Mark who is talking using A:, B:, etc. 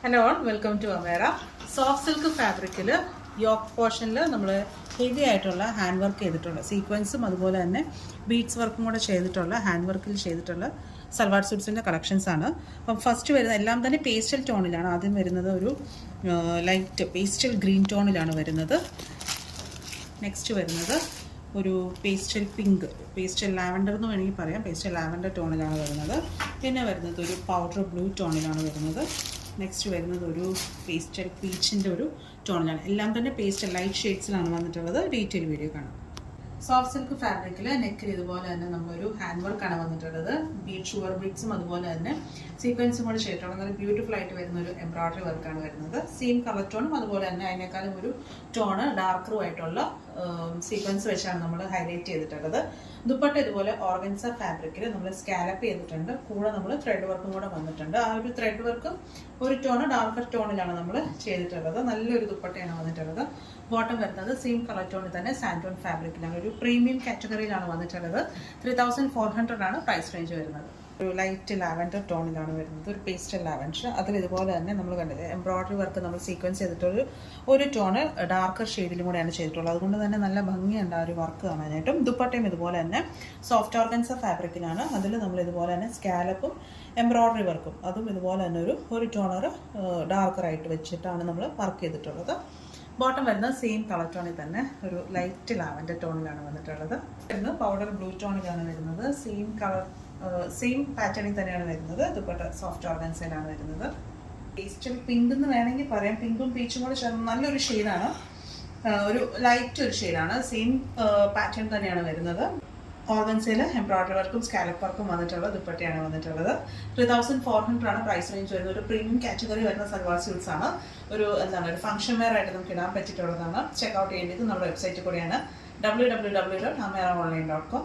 A: Hello all, welcome to അമേറ. Soft silk ഫാബ്രിക്കിൽ yoke പോർഷനിൽ നമ്മൾ ഹെവി ആയിട്ടുള്ള ഹാൻഡ് വർക്ക് ചെയ്തിട്ടുള്ള സീക്വൻസും അതുപോലെ തന്നെ ബീഡ്സ് വർക്കും കൂടെ ചെയ്തിട്ടുള്ള ഹാൻഡ് വർക്കിൽ ചെയ്തിട്ടുള്ള സൽവാർ സ്യൂട്ട്സിൻ്റെ കളക്ഷൻസ് ആണ്. അപ്പം ഫസ്റ്റ് വരുന്നത് എല്ലാം തന്നെ പേസ്റ്റൽ ടോണിലാണ്. ആദ്യം വരുന്നത് ഒരു ലൈറ്റ് പേസ്റ്റൽ ഗ്രീൻ ടോണിലാണ് വരുന്നത്. നെക്സ്റ്റ് വരുന്നത് ഒരു പേസ്റ്റൽ പിങ്ക്, പേസ്റ്റൽ ലാവൻഡർ എന്ന് വേണമെങ്കിൽ പറയാം, പേസ്റ്റൽ ലാവൻഡർ ടോണിലാണ് വരുന്നത്. പിന്നെ വരുന്നത് ഒരു പൗഡർ ബ്ലൂ ടോണിലാണ് വരുന്നത്. നെക്സ്റ്റ് വരുന്നത് ഒരു പേസ്റ്റൽ പീച്ചിൻ്റെ ഒരു ടോണിലാണ്. എല്ലാം തന്നെ പേസ്റ്റൽ ലൈറ്റ് ഷെയ്ഡ്സിലാണ് വന്നിട്ടുള്ളത്. ഡീറ്റെയിൽ വീഡിയോ കാണാം. സോഫ്റ്റ് സിൽക്ക് ഫാബ്രിക്കിൽ നെക്കിൽ ഇതുപോലെ തന്നെ നമ്മളൊരു ഹാൻഡ് വർക്കാണ് വന്നിട്ടുള്ളത്. ബീഡ് ഷുഗർ ബീഡ്സും അതുപോലെ തന്നെ സീക്വൻസും കൂടെ ചെയ്തിട്ടുള്ളത് നല്ല ബ്യൂട്ടിഫുൾ ആയിട്ട് വരുന്ന ഒരു എംബ്രോയിഡറി വർക്കാണ് വരുന്നത്. സെയിം കളർ ടോണും അതുപോലെ തന്നെ അതിനേക്കാളും ഒരു ടോണ് ഡാർക്കറും ആയിട്ടുള്ള സീക്വൻസ് വെച്ചാണ് നമ്മൾ ഹൈലൈറ്റ് ചെയ്തിട്ടുള്ളത്. ദുപ്പട്ട ഇതുപോലെ ഓർഗൻസ ഫാബ്രിക്കിൽ നമ്മൾ സ്കാലപ്പ് ചെയ്തിട്ടുണ്ട്. കൂടെ നമ്മൾ ത്രെഡ് വർക്കും കൂടെ വന്നിട്ടുണ്ട്. ആ ഒരു ത്രെഡ് വർക്കും ഒരു ടോണ് ഡാർക്കർ ടോണിലാണ് നമ്മൾ ചെയ്തിട്ടുള്ളത്. നല്ലൊരു ദുപ്പട്ടയാണ് വന്നിട്ടുള്ളത്. ബോട്ടം വരുന്നത് സെയിം കളർ ടോണിൽ തന്നെ സാൻഡോൺ ഫാബ്രിക്കിലാണ്. ഒരു പ്രീമിയം കാറ്റഗറിയിലാണ് വന്നിട്ടുള്ളത്. 3400 ആണ് പ്രൈസ് റേഞ്ച് വരുന്നത്. ഒരു ലൈറ്റ് ലാവൻഡർ ടോണിലാണ് വരുന്നത്. ഒരു പേസ്റ്റൽ ലാവൻഡർ. അതിൽ ഇതുപോലെ തന്നെ നമ്മൾ കണ്ടത് എംബ്രോയിഡറി വർക്ക് നമ്മൾ സീക്വൻസ് ചെയ്തിട്ടൊരു ടോണ് ഡാർക്കർ ഷെയ്ഡിലും കൂടെയാണ് ചെയ്തിട്ടുള്ളത്. അതുകൊണ്ട് തന്നെ നല്ല ഭംഗിയുണ്ട് ആ ഒരു വർക്ക് കാണാനായിട്ടും. ദുപ്പട്ടയും ഇതുപോലെ തന്നെ സോഫ്റ്റ് ഓർഗൻസ ഫാബ്രിക്കിലാണ്. അതിൽ നമ്മൾ ഇതുപോലെ തന്നെ സ്കാലപ്പും എംബ്രോയിഡറി വർക്കും അതും ഇതുപോലെ തന്നെ ഒരു ടോണർ ഡാർക്കറായിട്ട് വെച്ചിട്ടാണ് നമ്മൾ വർക്ക് ചെയ്തിട്ടുള്ളത്. ബോട്ടം വരുന്നത് സെയിം കളർ ടോണിൽ തന്നെ ഒരു ലൈറ്റ് ലാവൻഡർ ടോണിലാണ് വന്നിട്ടുള്ളത്. പൗഡർ ബ്ലൂ ടോണിലാണ് വരുന്നത്. സെയിം പാറ്റേണിൽ തന്നെയാണ് വരുന്നത്. ദുപ്പട്ട സോഫ്റ്റ് ഓർഗൻസയിലാണ് വരുന്നത്. പേസ്റ്റൽ പിങ്ക് എന്ന് വേണമെങ്കിൽ പറയാം. പിങ്കും പീച്ചും കൂടെ ചേർന്ന് നല്ലൊരു ഷെയ്ഡാണ്. ഒരു ലൈറ്റ് ഒരു ഷെയ്ഡാണ്. സെയിം പാറ്റേൺ തന്നെയാണ് വരുന്നത്. ഓർഗൻസയിൽ എംബ്രോയിഡറി വർക്കും സ്കാലപ്പ് വർക്കും വന്നിട്ടുള്ള ദുപ്പട്ടയാണ് വന്നിട്ടുള്ളത്. 3400 ആണ് പ്രൈസ് റേഞ്ച് വരുന്നത്. ഒരു പ്രീമിയം കാറ്റഗറി വരുന്ന സൽവാർ സ്യൂട്ട്സ് ആണ്. ഒരു ഫംഗ്ഷൻ വെയർ ആയിട്ട് നമുക്ക് ഇടാൻ പറ്റിയിട്ടുള്ളതാണ്. ചെക്കൗട്ട് ചെയ്യേണ്ടത് നമ്മുടെ വെബ്സൈറ്റിൽ കൂടെയാണ് www.ameraonline.com.